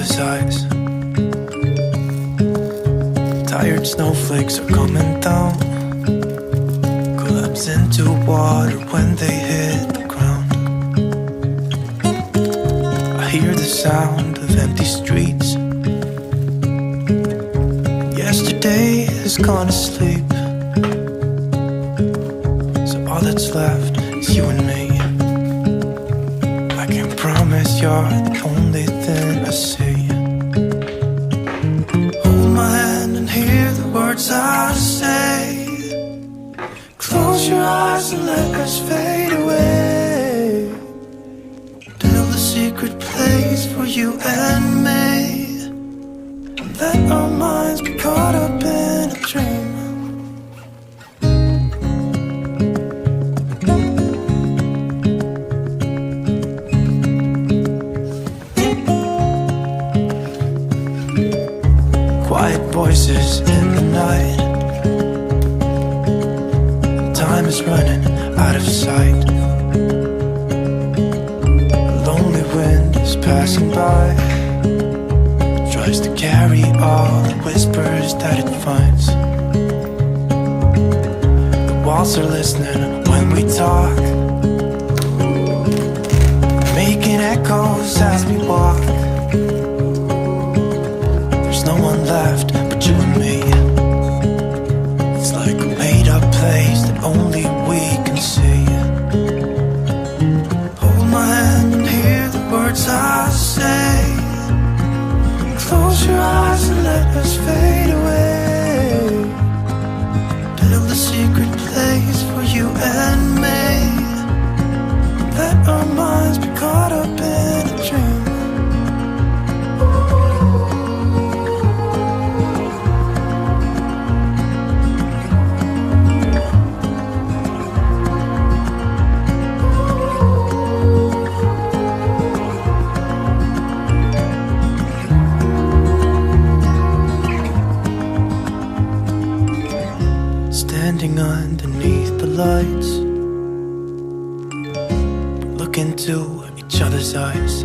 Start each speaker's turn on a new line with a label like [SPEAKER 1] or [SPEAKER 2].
[SPEAKER 1] other's eyes. Tired snowflakes are coming down, collapse into water when they hit the ground. I hear the sound of empty streets. Yesterday has gone to sleep, so all that's left is you and me. I can't promise you're the only thing I see. Hold my hand and hear the words I say. Close your eyes and let us fade away. Build a secret place for you and me. Let our minds be caught up in a dream. Quiet voices in the night. Time is running out of sight. A lonely wind is passing by, tries to carry all the whispers that it finds. The walls are listening when we talk, making echoes as we walk. There's no one left but you and me. It's like a made-up place that only we can see. Hold my hand and hear the words I say. Close your eyes and let us fade away. Build a secret place for you and me. Let our minds be caught up in a dream. Standing underneath the lights, look into each other's eyes.